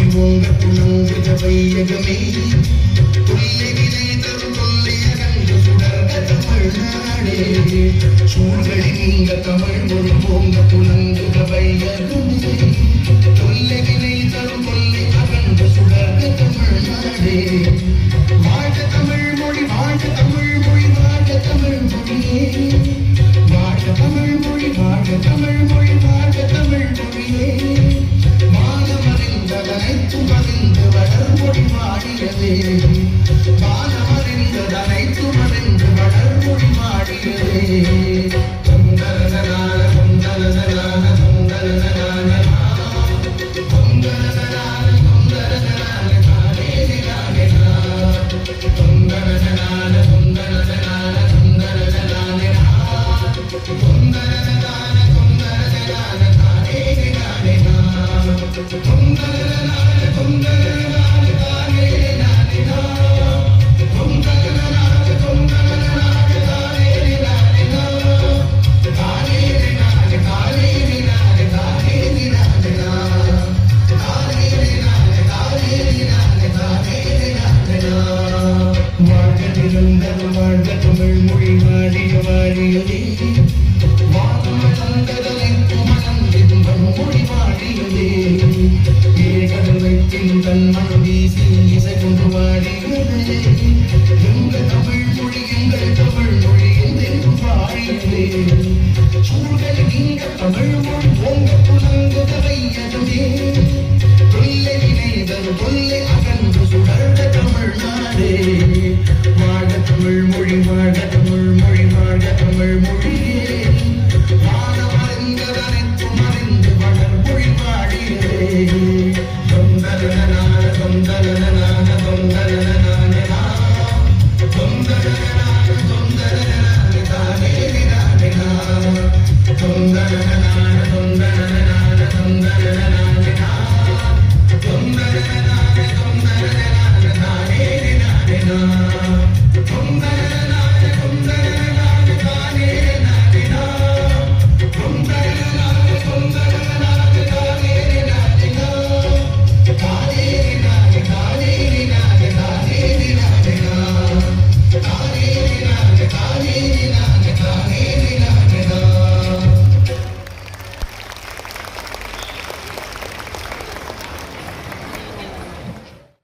மொழி ஓங்க துணங்குக வையகமே தொல்லை வினை தரும் தொல்லையகன்று சுடர்க தமிழ்நாடே சூழ்களை நீங்க தமிழ் மொழி ஓங்க துணங்குக வையகமே தொல்லை வினை தரும் தொல்லை அகன்று சுடர்க தமிழ்நாடே வாழ்க தமிழ் மொழி வாழ்க தமிழ் மொழி வாழ்க தமிழ் மொழியே வாழ்க தமிழ் மொழி வாழ்க தமிழ் மொழி வாழ்க தமிழ் மொழியே வானமறிந்ததனைத்துமறிந்து வளர்மொழி வாடியதே வானமறிந்ததனைத்துமறிந்து வளர்மொழி வாடியதே தொந்தரதனால தொந்தரதனால தொந்தரதனால தொந்தரதனால தொந்தரதனால தானே தொந்தரதனால தொந்தரதனால தொந்தரதனால தொந்தரதனால தொந்தரதனால தானே தொந்தரதனால தொந்தரதனால தானே தொந்தரதனால தொந்தரதனால தானே வாழ்க நிரந்தரம் வாழ்க தமிழ் மொழி வாழிய வாழியதே வானமளந்ததனைத்துமளந்தின்பம் மொழி வாழியதே ஏகதனைத்தின் தன் மனம் வீசி இசை கொண்டு வாழியதே எங்கள் தமிழ் மொழி என்றென்றும் வாழியதே சூழ்களை நீங்க தமிழ் மொழி ஓங்க புலங்குக வையகமே தொல்லை வினைதரு தொல்லை அகன்று சுடர்க தமிழ்நாடே வாழ்க தமிழ் மொழி வாழ்க தமிழ் மொழி வாழ்க தமிழ் மொழியே வானமறிந்ததனைத்துமறிந்து வளர்மொழி வாழியதே தொந்தரதனால தொந்தரதனால தொந்தரதனால தொந்தரதனால தொந்தரதனால தானே தொந்தரதனால தொந்தரதனால தொந்தரதனால